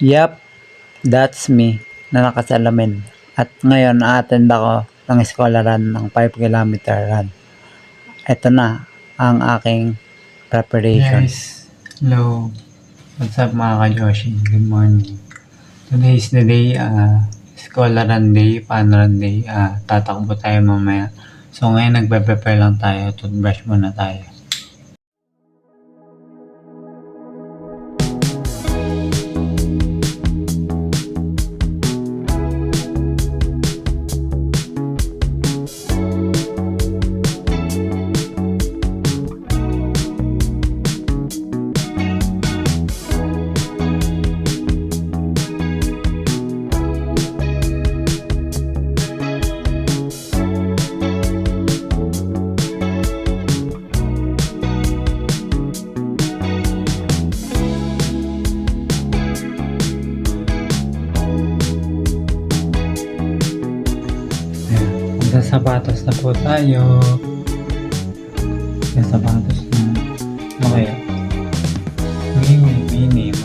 Yup, that's me na nakasalamin. At ngayon, a-attend ako ng eskwela run ng 5 kilometer run. Ito na ang aking preparation. Guys, hello. What's up mga ka-Joshi? Good morning. Today is the day, eskwela run day, fun run day. Tatakbo tayo mamaya. So ngayon nagpe-prepare lang tayo. Toothbrush muna tayo. Sapatos na po tayo. May sapatos na. Okay. Mini.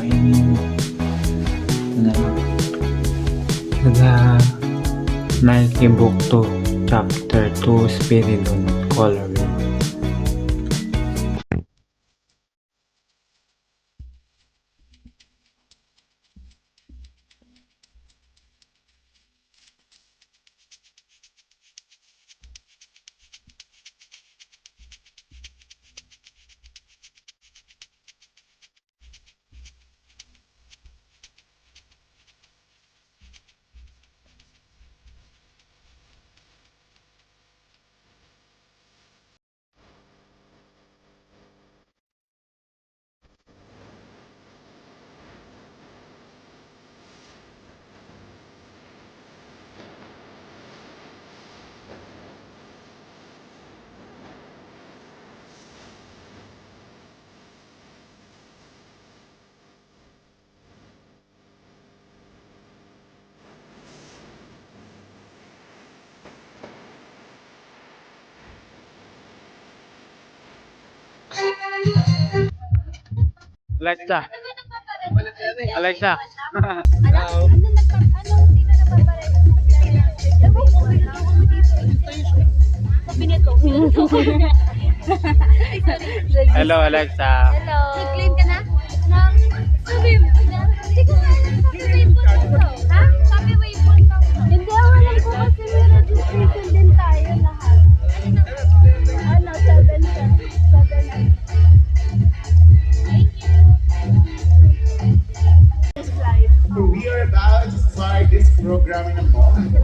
Sa Nike Book 2 Chapter 2 Spiridon Color. Alexa. Alexa. Anong sino na babaray? Ewan ko, pinagawa mo dito. Sabi nito. Hello, Alexa. Hello. Nag-claim ka na? Sabi, hindi ko waypoint lang. Ha? Sabi waypoint lang. Hindi, alam ko kasi may registration din tayo lahat. Ano, 7. Thank you. We are about to start this program in a moment.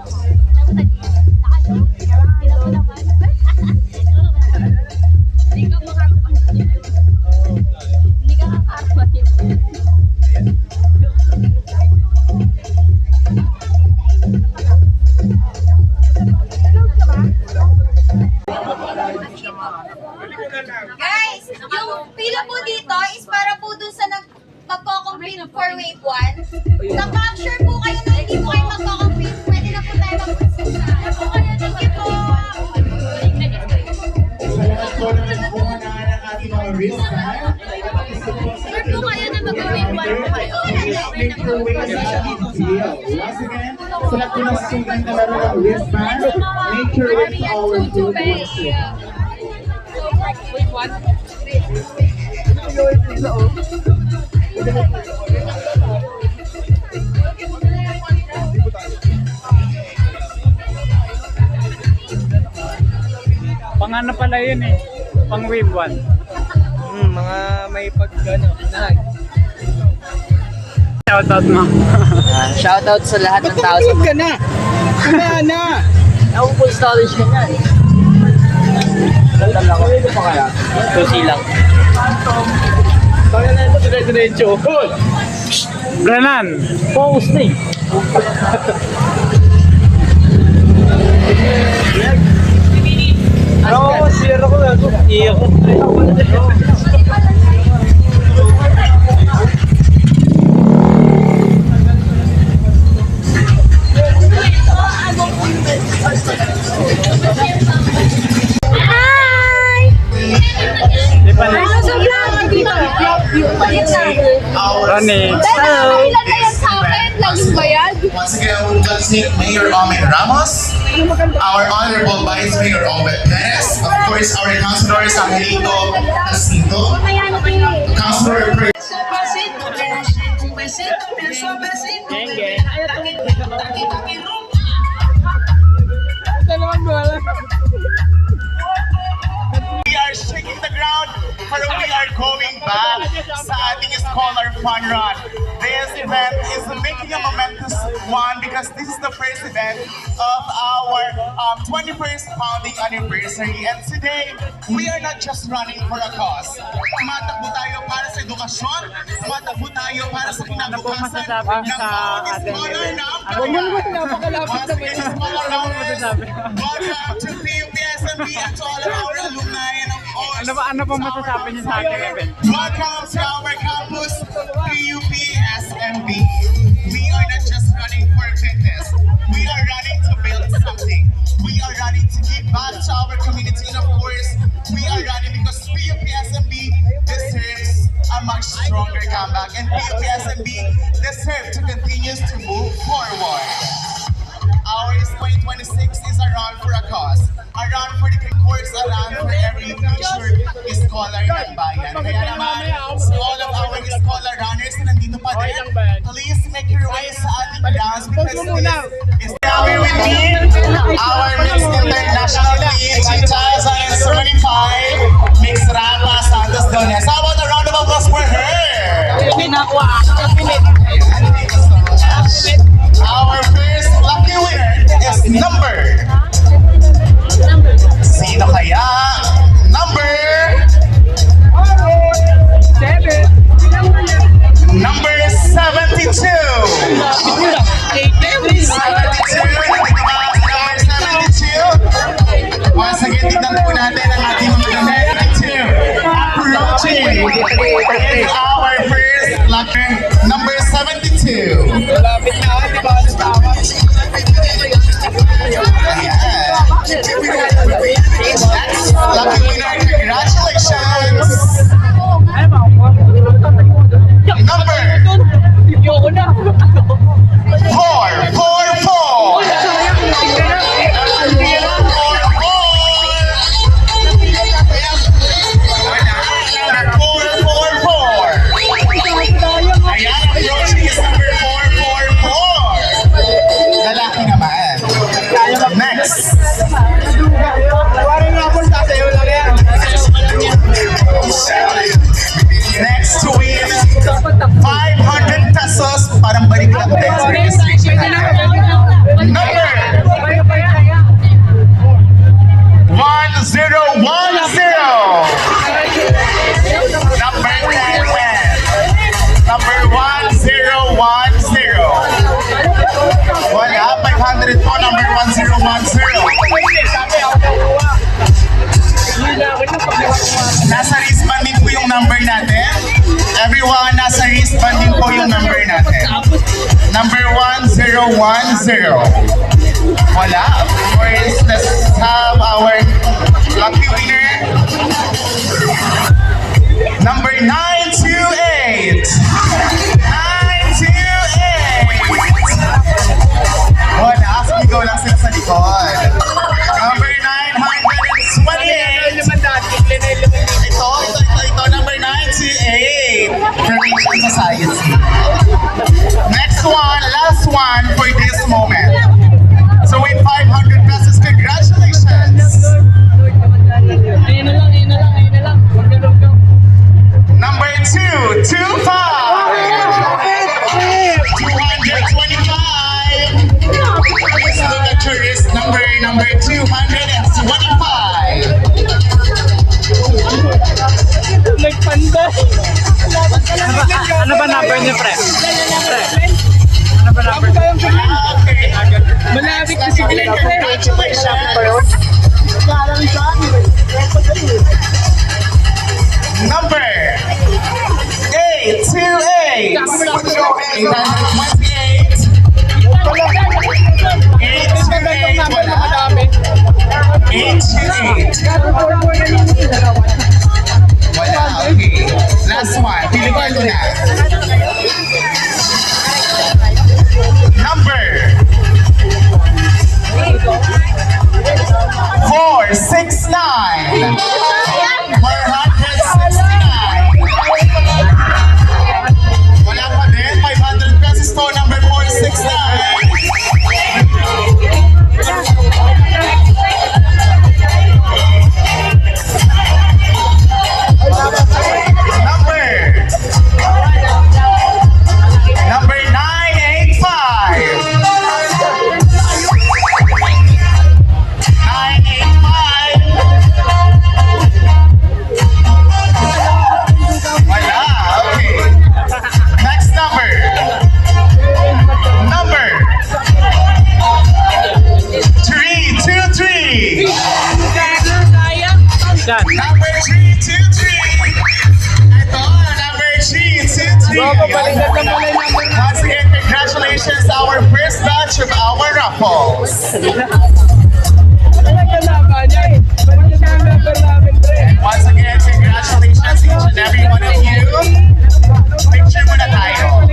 Hindi ka makakapansin. Hindi ka makakapansin. Guys, yung pila po dito is para po dun sa magko-complete for wave 1. Naka-sure po kayo na hindi po kayo magko-complete. Pwede na po tayo mag-umpisa. Thank you po. Sa lahat po na nakuha na ng ating mga wristband. Sure po kayo na mag-wave 1 po kayo. Make your way sa field. Once again, sa lahat po na susundan na laro ng wristband, make your way to our field. Wave 1? Pang ano pala yun eh. Pang wave 1. Mga may pagkano, nag. Shoutout mo. Shoutout sa lahat ng tao sa ka na! Kaya na! ako full storage ka na. Dala ko. Ito pa kaya? Susi lang. Kaya na ito, dire-diretso. Branan! Focus na eh. Oo, sira ko na ito. Iyak ko. Ano sa vlog? Ronnie. Hello! Ilan na yan sa Once again, let's thank Mayor Omen Ramos, our Honorable Vice Mayor Obet Perez, of course, our councilors Angelito Jacinto, Councilor Pre- We are shaking the ground, pero we are going back sa ating Scholar Fun Run. This event is making a momentous one because this is the first event of our 21st founding anniversary. And today, we are not just running for a cause. Tumatakbo tayo para sa edukasyon, tumatakbo tayo para sa kinabukasan ng bawat scholar na Once again, Scholar Runners, welcome to PUPSMB and to all of our alumni and of course, Ano po masasabi niyo sa ating event? welcome to our campus, PUPSMB. We are not just running for fitness. We are running to build something. We are running to give back to our community. And of course, we are running because PUPSMB deserves a much stronger comeback. And PUPSMB deserves to continue to move forward. Ours 2026 is a run for a cause. A run for the course, a run for every future scholar ng bayan. Kaya naman, sa all of our scholar runners na nandito pa din, please make your way sa ating dance because this is happy with me, our Mixed International League 2075, Mixed Rapa Santos Dones. How about a round of applause for her? Our first lucky winner is number. Sino kaya? Number 72. 72. Once again, tignan po natin ang ating mga 72. Approaching is our first lucky number 72. Malapit na, di ba? Lucky winner, congratulations! Number 444! Ayan, approaching is number 444. Lalaki naman. Next. Next to win 500 pesos. Parang balik lang din sa registration natin. Number 1010. Number 10 win. Number 1010. Wala, 500 po. Number 1010. Nasa wristband din po yung number natin. Everyone, nasa wristband din po yung number natin. Number 1010. Wala. Of course, let's have our lucky winner. Number 928. 928. Wala. Sumigaw lang sila sa likod. Number 928. Ito, number 928. Information Society. Next one, last one for this moment. So with 500 pesos, congratulations. Ayun na lang. Number 225. 225. Please look at your wrist number 225. Ano ba number niyo, pre? Ano ba number? Okay. Malapit na si Glenn. Congratulations. Number 828. 828. 828. Wala. 828. Wala. Okay. Last one. Pili ko na. Once again, congratulations to our first batch of our raffles. And once again, congratulations to each and every one of you. Picture muna tayo.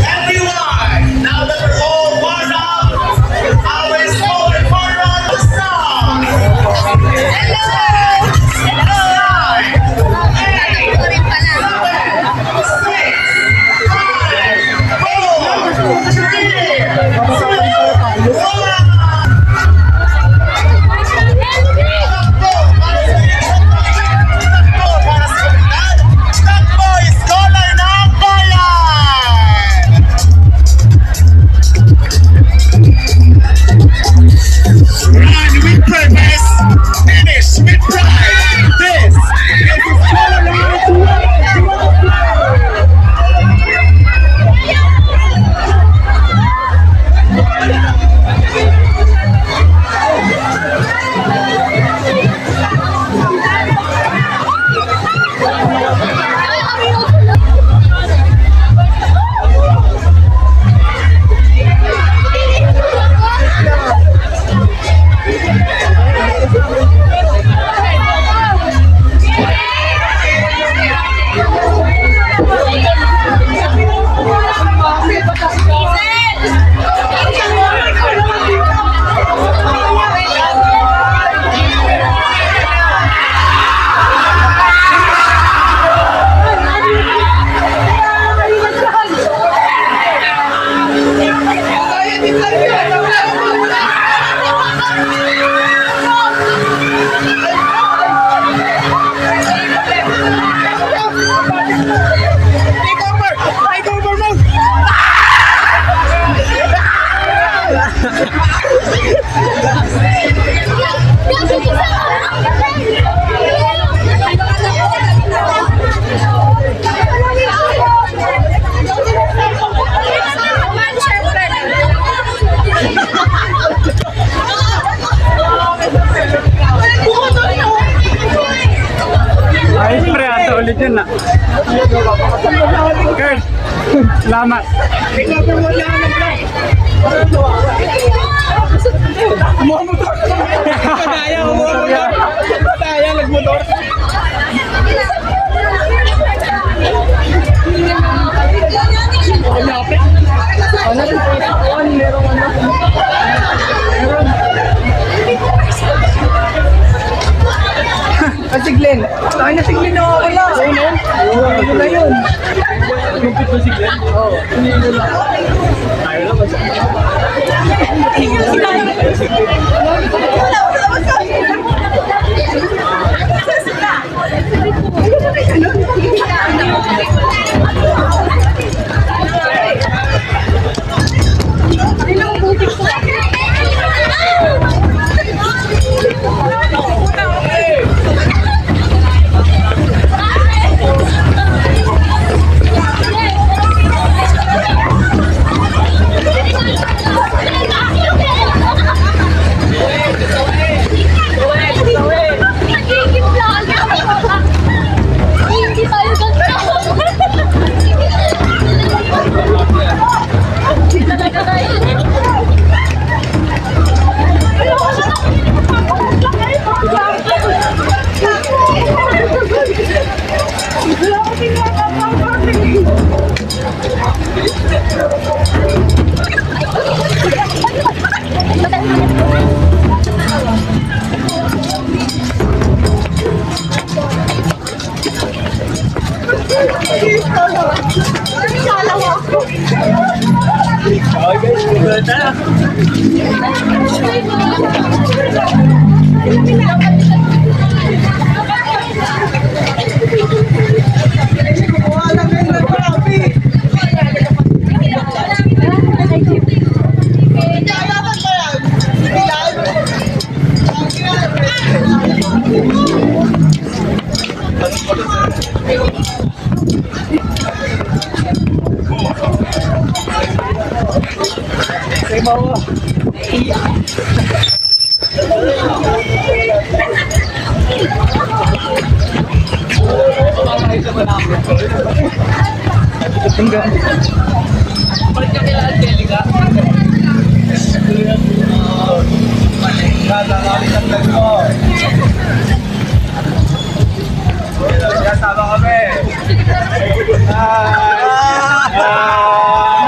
Everyone, now that we're all warmed up, our spoken word on the song. Run with purpose, finish with pride. This is Ayos pre, ato ulit yun na. Girl, salamat. Padaya, nagmotor. Si Glenn. Tayo na si Glenn na wala. Ayun na yun. Lupit ba si Glenn? Oo.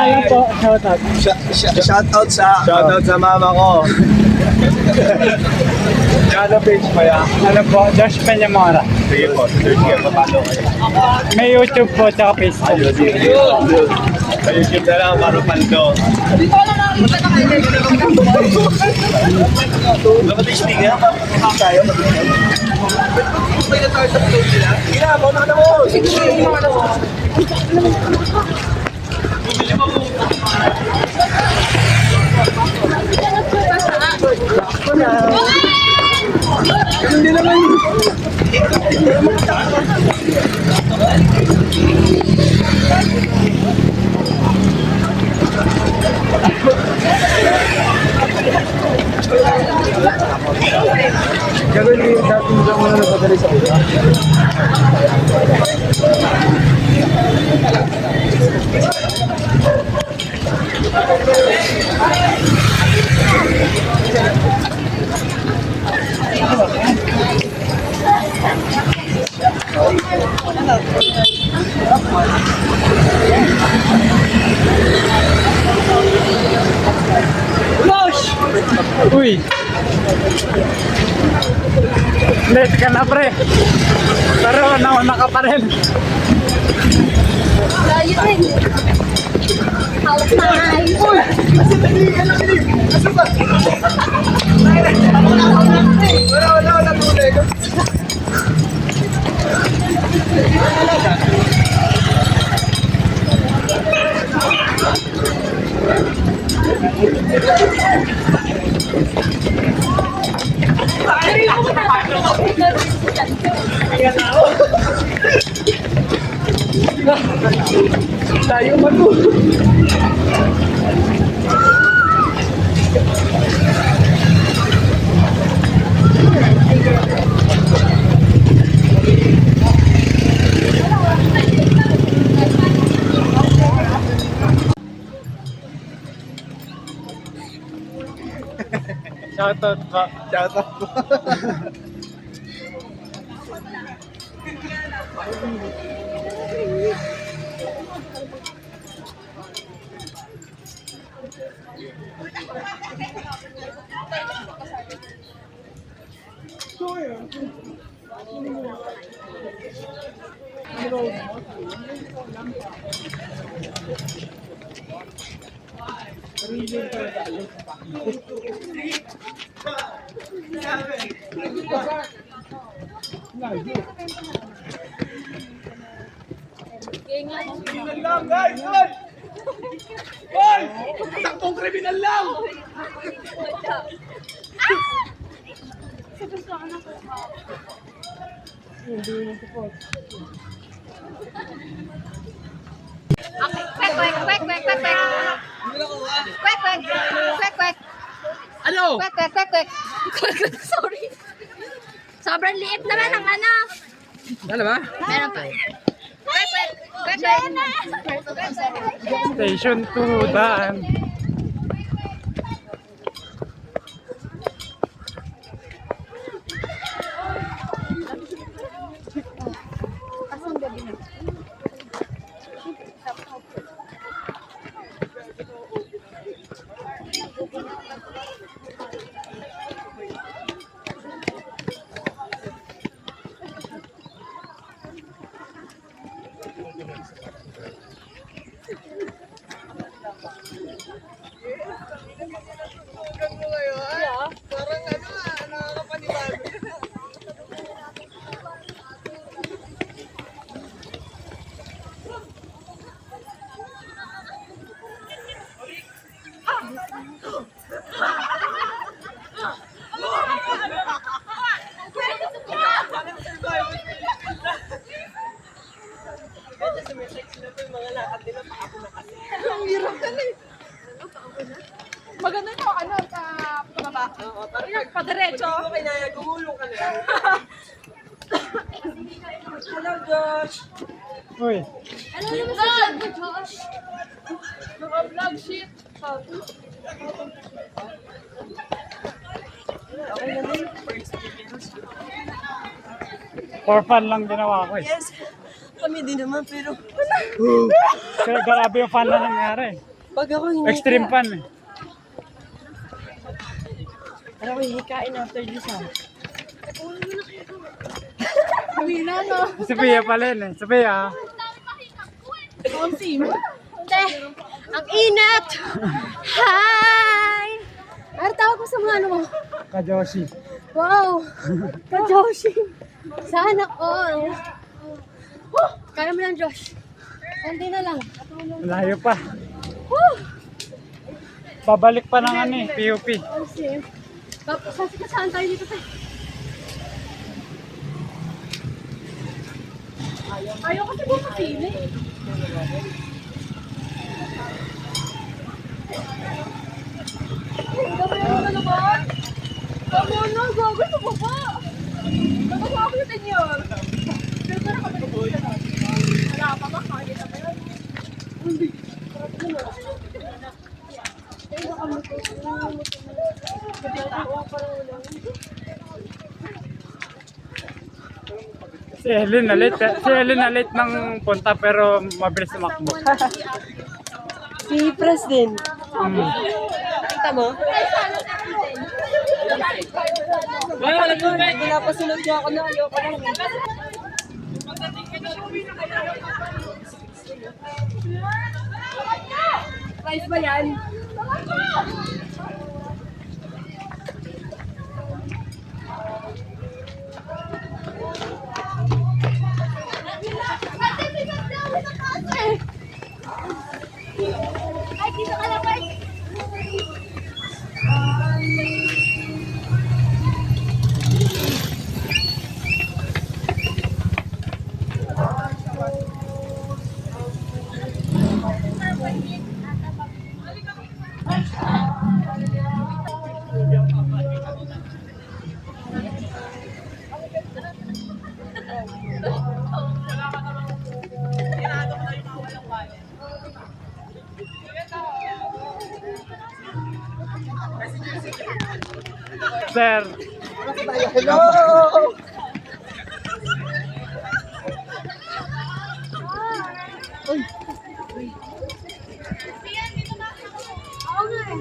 Ayan po, shoutout. Shoutout sa mama ko. Ano page mo yan? Ano po, Josh Peñamora. Sige po, search kayo, papalo kayo. May YouTube po, tsaka Facebook. Sa YouTube na lang, Marupaldo. Dapat speaker, tayo. Gina, mauna ka na mo! Hindi naman. Gagawin ko yung dating lang muna nagpadali sa ulo. Uy! Late ka na, pre. Pero nauna ka pa rin. Layo rin. Hawak na kayo. Wala, tuloy. Tayo mag-ulo. Shoutout po. Shoutout po. Kriminal lang, guys! Hoy! Hoy! Takbong kriminal lang! Kwek. Ano? Kwek. Sorry. Sobrang liit naman ang ano. Ano ba? Meron pa. Kwek. Station 2, daan. Maganda to, ano, sa pababa. Padiretso. Hindi ko kinaya, gumulong ka na. Hello, Josh. Uy, Ano naman sa vlog mo, Josh? Naka-vlog shit. for fun lang ginawa ko eh. Yes. Kami din naman, pero Kaya grabe yung fun na nangyari. pag ako hindi Extreme fun eh. ako hihikain after this, ha? Sophia pala yun eh. Sophia. Te, ang inat! Hi! Ano tawag ko sa mga ano mo? Ka-Joshi. Wow! Ka-Joshi! Sana all! Kaya mo lang, Josh. Konti na lang. Malayo pa. Babalik pa ng ano eh, PUP. Kasi, saan tayo dito, te? Ayaw kasi bumapili. Gawin na naman. Tama na, gagawin sa baba. Nagpapakitin yun. Pero para ka wala pa ba? Kaya na ba yun? Si Ellen na late ng punta pero mabilis tumakbo. Si Preston. Kita mo? Wala pa sunod niya ako na ayoko lang. Price ba yan? Ay, dito ka lang, Mike! Sir, Oo nga eh.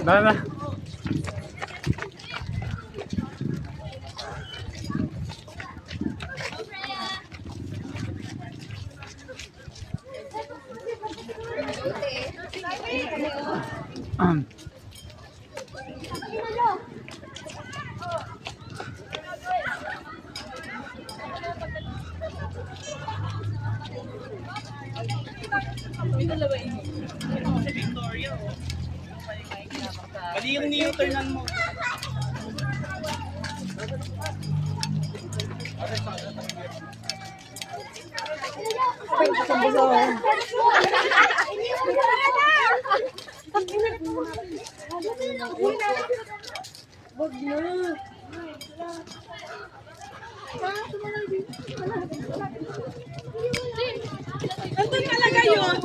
Dana. Mali yung U-turnan mo. Nandun talaga yun.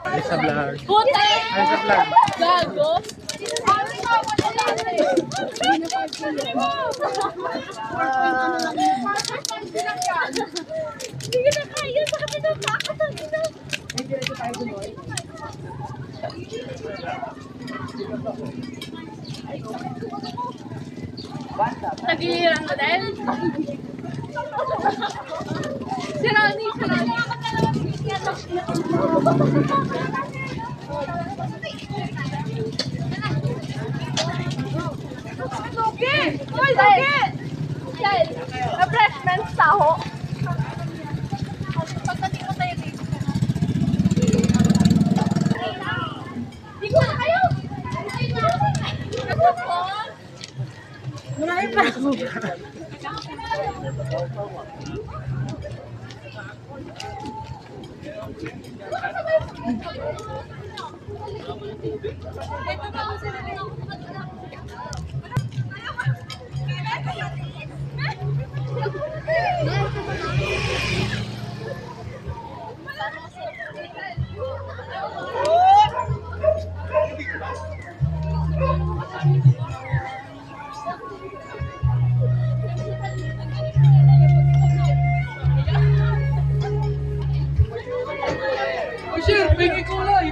Ay sa vlog. Puta! Ay sa vlog. Gago! Hindi ko na kaya. Bakit ito? Bakit ang ina? Tagiliran mo din? Si Ronnie, si Ronnie. Lugi! Uy, lugi! Sel, refreshments taho. Pagdating mo tayo dito. Di ko na kayo! Marami pa ako. Oh shit, bingi kulay.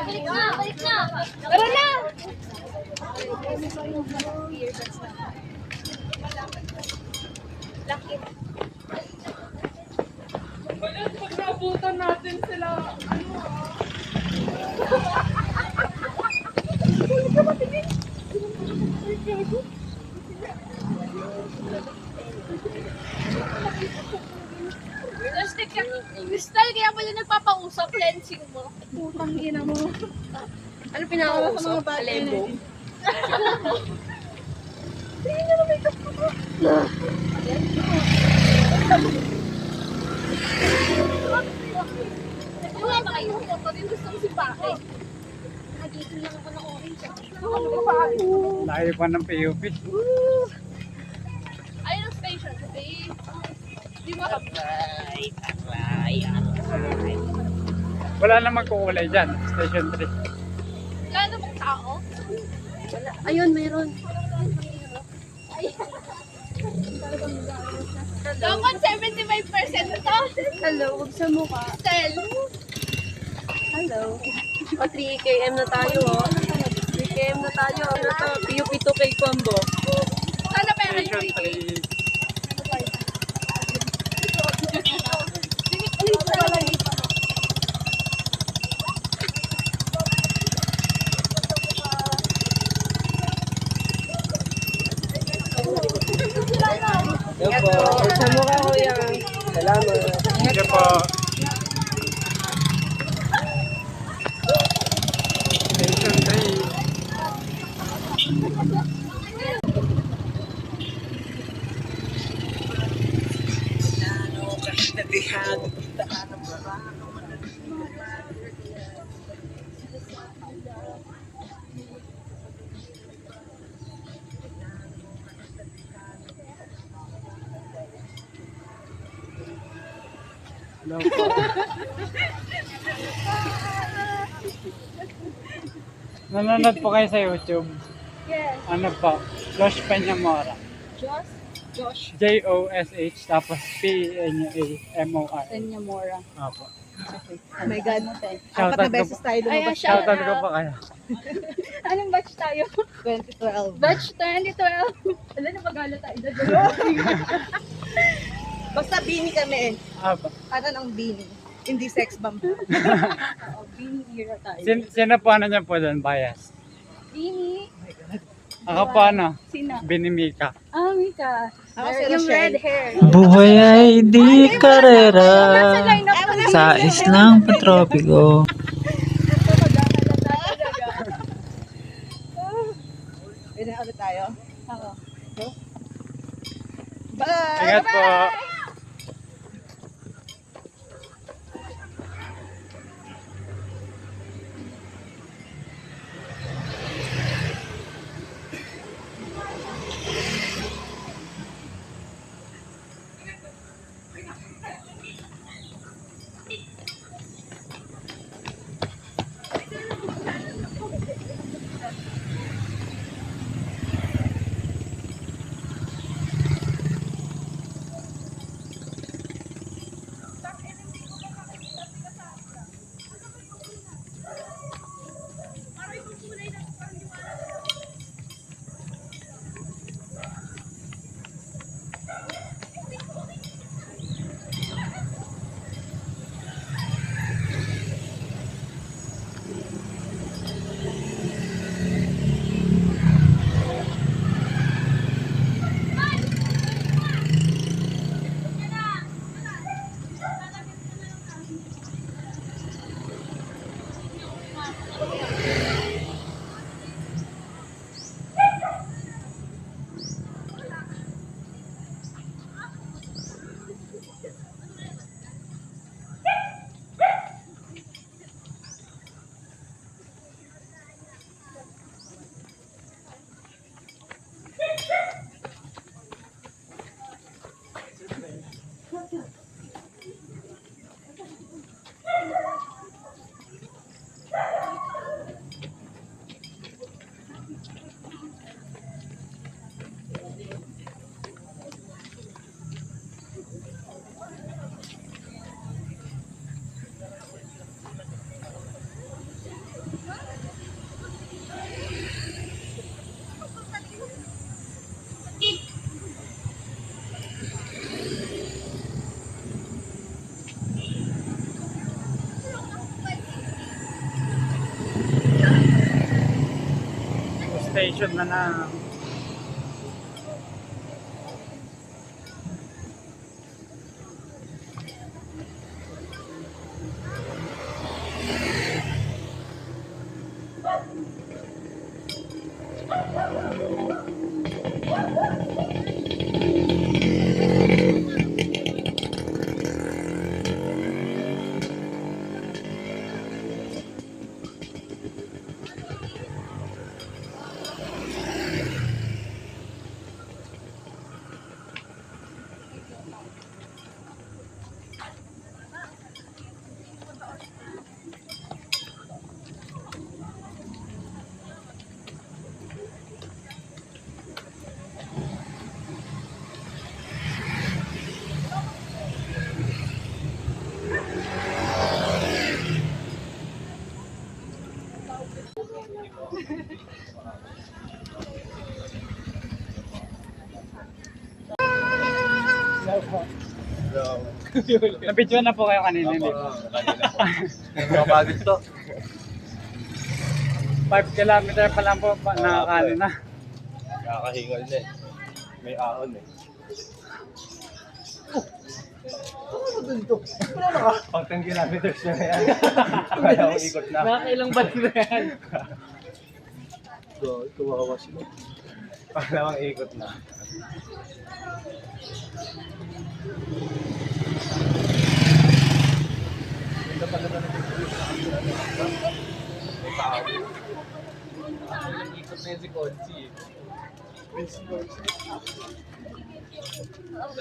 Balik na, balik na. Tara na! Wala, pag naabutan natin sila, ano Plastic ka. Crystal, kaya pala nagpapausap lensing mo. Putang ina mo. Ano pinakawa sa mga bata? Alembo. Wala ba kayo? Ako din gusto ko si Pake. Nagiging lang ako ng orange. Layo pa ng PUP. Ayun ang station. Di ba? Wala namang kukulay dyan. Station 3. Wala namang tao. Ayun, mayroon. Dapat 75% to. Hello, huwag sa mukha. Sel. Hello. O, 3km na tayo, oh. 3km na tayo. Ano to? PUP 2K combo. Sana pera yung Station 3K. 3. Yan po. Huwag sa mukha, kuya. Salamat. Sige po. Station 3. Hello po. Nanonood po kayo sa YouTube. Yes. Ano po? Josh Peñamora. Josh. Josh tapos Peñamor. Peñamora. Opo. Oh my God. Shoutout ko po. tayo lumabas. Shoutout ko po kayo. Anong batch tayo? 2012. Batch 2012. Wala na magala tayo. Basta bini kami. Opo. Ano ng bini? Hindi sex bomb. Bini era tayo. Sino po ano niya po doon? Bias. Bini. Ako po ano? Sino? Binimika. Ah, Mika. Ako si Yung red Rochelle. hair. Buhay ay di karera Nasa lineup ko na sa islang patropiko. Pwede na ulit tayo. Ako. Bye! Ingat po. station na na. Nabidyo na po kayo kanina. Hindi po. Kapagod to. 5 kilometer pa lang po nakakanin na. Kakahingal na eh. May ahon eh. Pang 10 kilometers na yan. Kaya ikot na. Nakakailang ba na yan? Kawawa sila. Pangalawang ikot na.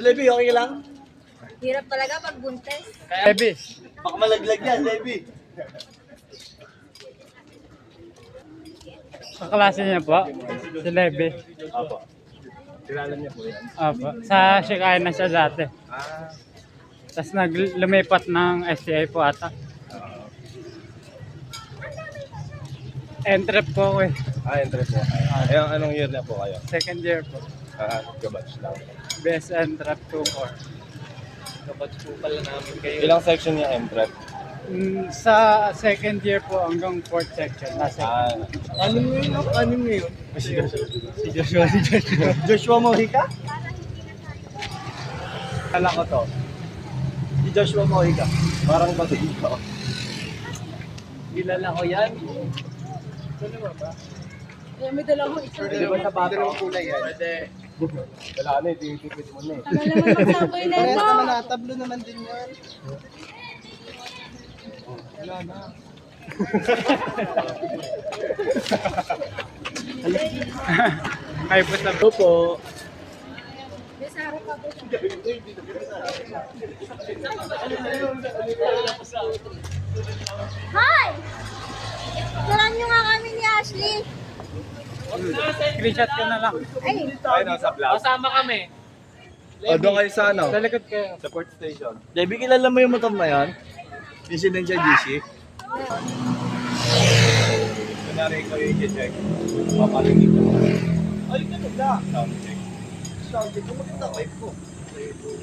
Levi, okay lang? Hirap talaga pag buntes. Baby, Baka malaglag yan, Levi. kaklase niya po. Si Levy. Apo. Kilala niya po yan. Opo. Sa Shikay na siya dati. Ah. Tapos lumipat ng STI po ata. Entrep po ako eh. Interest mo. Ayun, anong year na po kayo? Second year po. Gabatch lang. Best Entrep 2-4. Gabatch po pala namin kayo. Ilang section niya Entrep? Sa second year po hanggang fourth section. Nasa Anim ngayon? Si Joshua. Joshua Mojica? Kala ko to. Si Joshua Mojica. Parang ba dito? Kilala ko yan. May dala ko isa. Pwede ba sa bata? Kulay yan. Pwede. Wala na, tinitipid mo na eh. Tagal naman magsaboy na ito. Tablo naman din yan. Wala na. kayo po sa po. Hi! Tulan nyo nga kami ni Ashley. screenshot ko na lang. Ay, Ay, nasa vlog. Kasama kami. O, doon kayo sa ano? Sa likod kayo. Support station. Debbie, kilala mo yung motor na yan? Incident siya, GC? Kunwari ikaw yung i-check. Paparinig ko. Ay, ganun na. Sound check. Sound check. Kung makita wipe ko.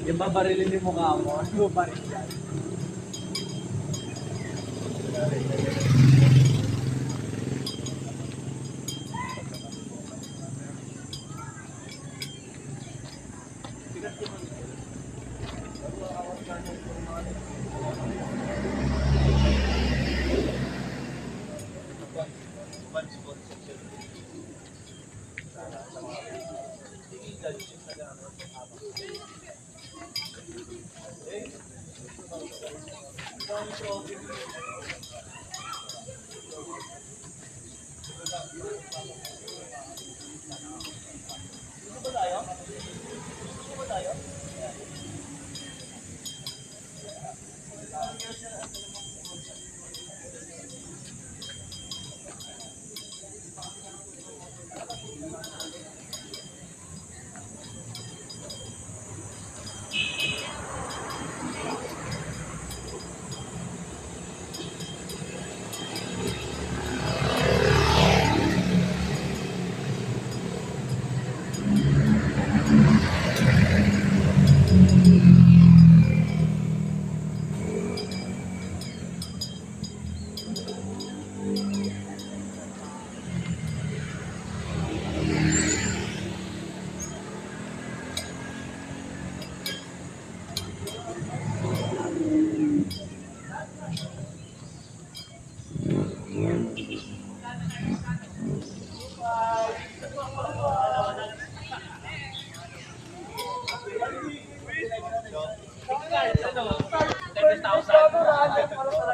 Yung babarilin yung mukha mo. Ano baril yan?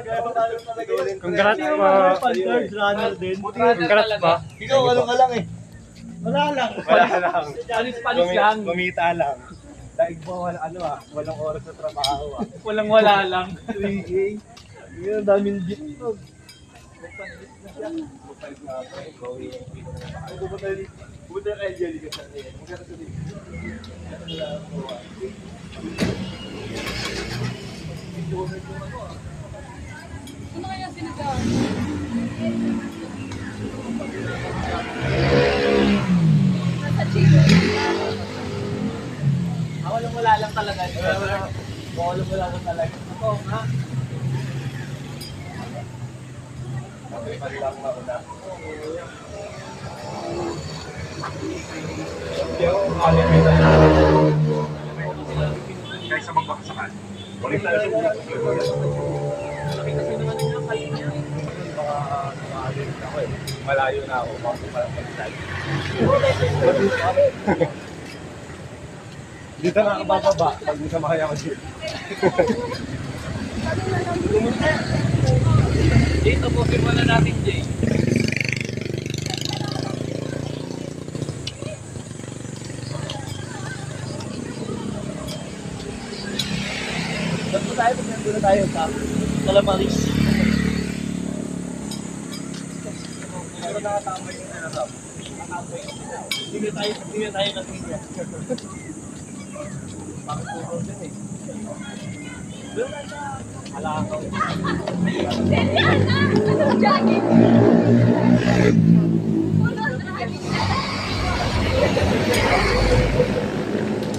Congrats po. Third runner din. Congrats po. Ikaw, ano ka lang eh. Wala lang. Palis lang. Gumita lang. Daig mo, walang oras sa trabaho ah. Walang wala lang. 3K. Yun, ang daming jeep to. Buta kay Jelly ka sa niya. Magkano sa dito? Ano kaya sinasabi? Nasa chico. Walang wala lang talaga. Walang wala ka talaga. Ako, ha? Lang mauna. Kaysa magbaksakan. Ulit tayo sa ulit. Malayo na ako. Bakit parang pagkakal? Dito na ako bababa. Pag sumakay ako dito. Jay, tapusin mo na natin, Jay. Saan po tayo? Pag nandun na tayo sa Calamaris. Pero nakatama yung narap. Hindi na tayo natingin. Bakit po din eh. Alakaw. Jogging.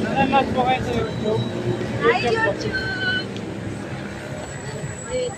Nanonood po kayo sa YouTube. Hi, YouTube! Let's.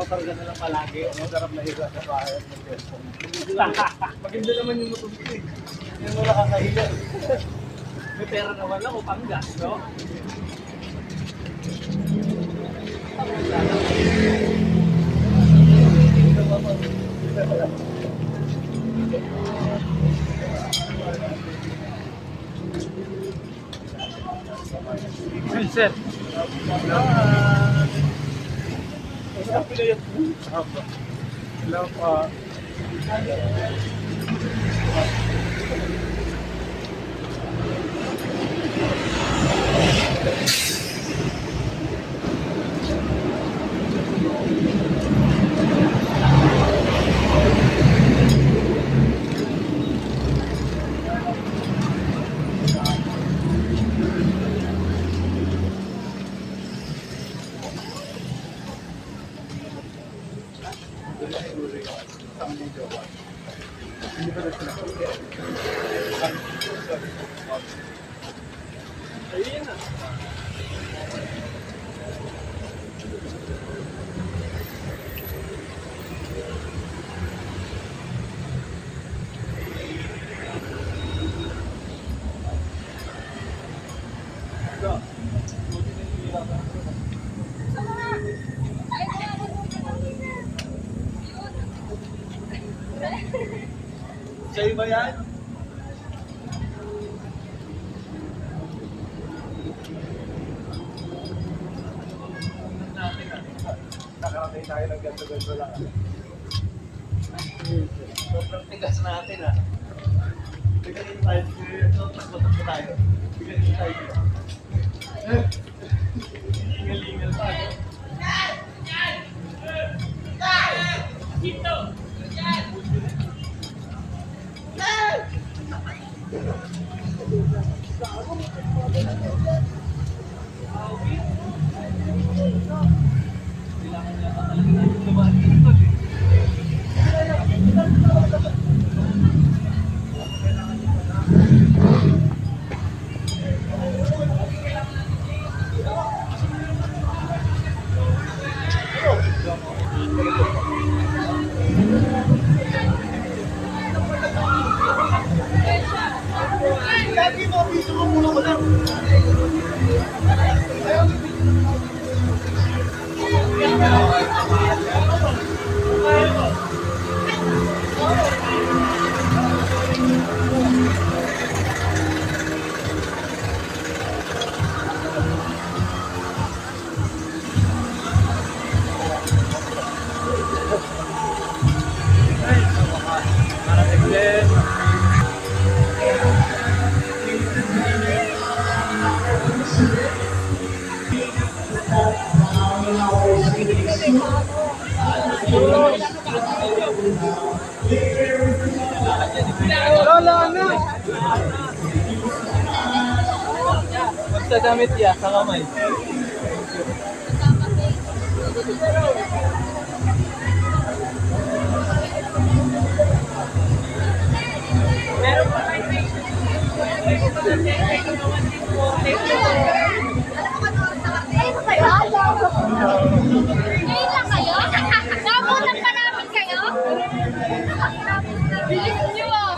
motor ka na lang palagi. Ang sarap na higa sa bahay at mag-cellphone. Maganda naman yung motor ko eh. Yan mo nakakahiga. May pera naman ako, panggas, no? Vincent. Hello po. Sa'yo ba yan? Nakarating tayo ng ganto-ganto lang. Sobrang tigas natin ah. Bigyan tayo. Magbatak pa tayo. Bigyan tayo. Lingal-lingal pa. Lagi mo, video mo muna ko lang. Lola, ano? Magsadamit ya sa kamay. Ngayon lang kayo? Nabutan pa namin kayo? Bilis nyo ah!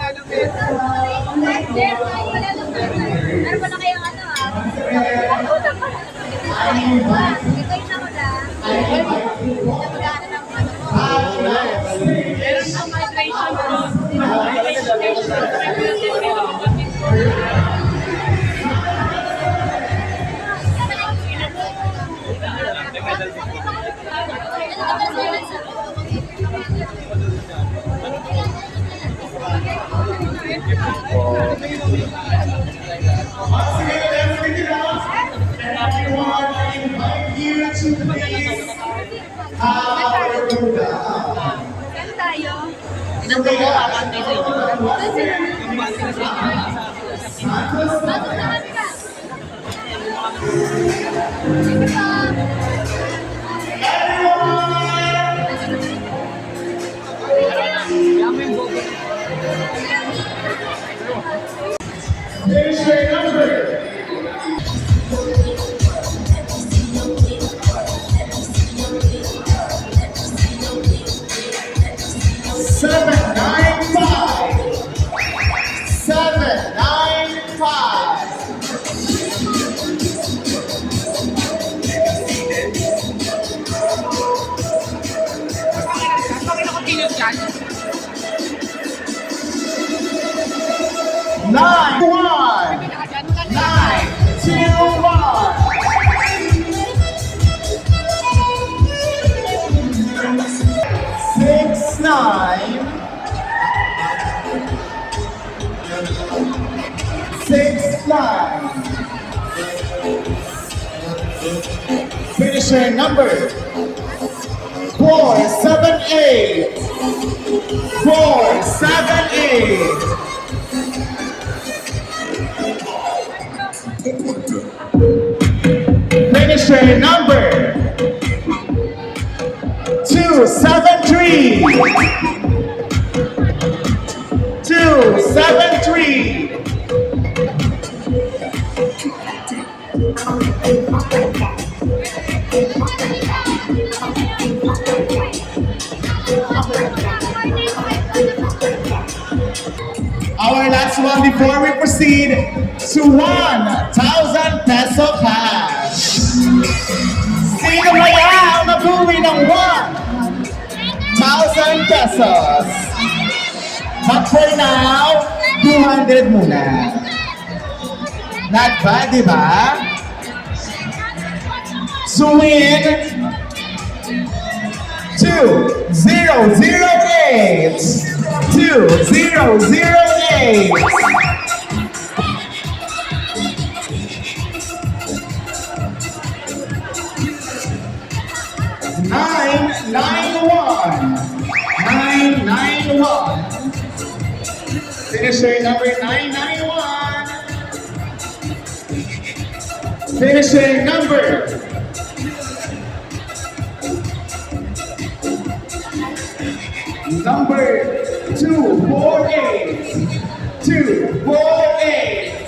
Meron pa na kayong ano ah? Nabutan pa namin. Ito yung nauna. Nagana ng ano mo. Meron ng migration bro. Everyone, I invite you to please our Buddha. Saan tayo? Here's your number. 6 line. Finisher number 478. 478. Finisher number 273. 273. Our last one before we proceed to 1,000 peso cash. Sino kaya ang mag-uwi ng 1,000 pesos? But for now, 200 muna. Not bad, di ba? To win 2008. 2008. 991. 991. Finisher number 991. Finisher number 248. 248.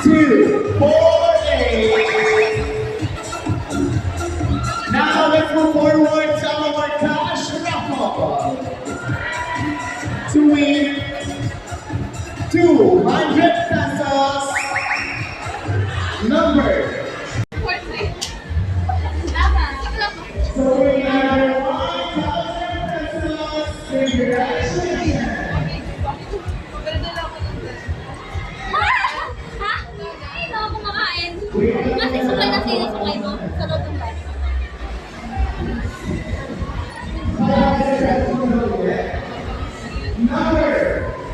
248. Now let's move forward to our cash raffle. To win 200 pesos. Number. So we have 1,000 pesos. Congratulations. Ha? Hindi na ako kumakain. Kasi supply na sila supply mo sa loob ng bag.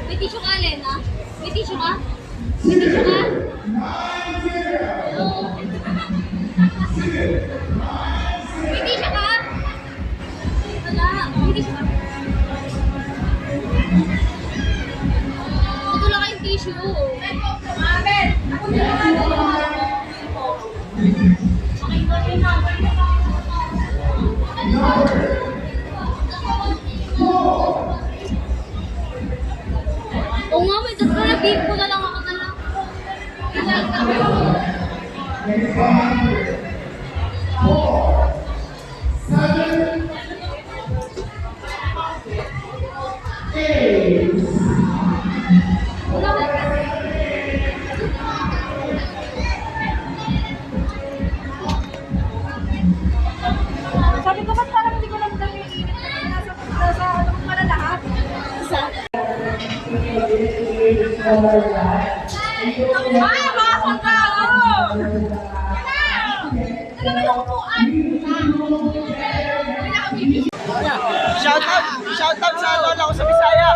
May tissue ka, Lena? May tissue ka? May tissue ka? Oo. May tissue ka? Wala. May tissue ka? Wala kayong tissue. Amen! Ako na Oo nga, may dito na beef ko na lang ako na lang. Sabi ko, ba't parang hindi ko lang daw yung init na nasa ano ko pala lahat? Isa. Ay, mga pagkao! Ano naman yung upuan? Shout out sa lola ko sa Bisaya.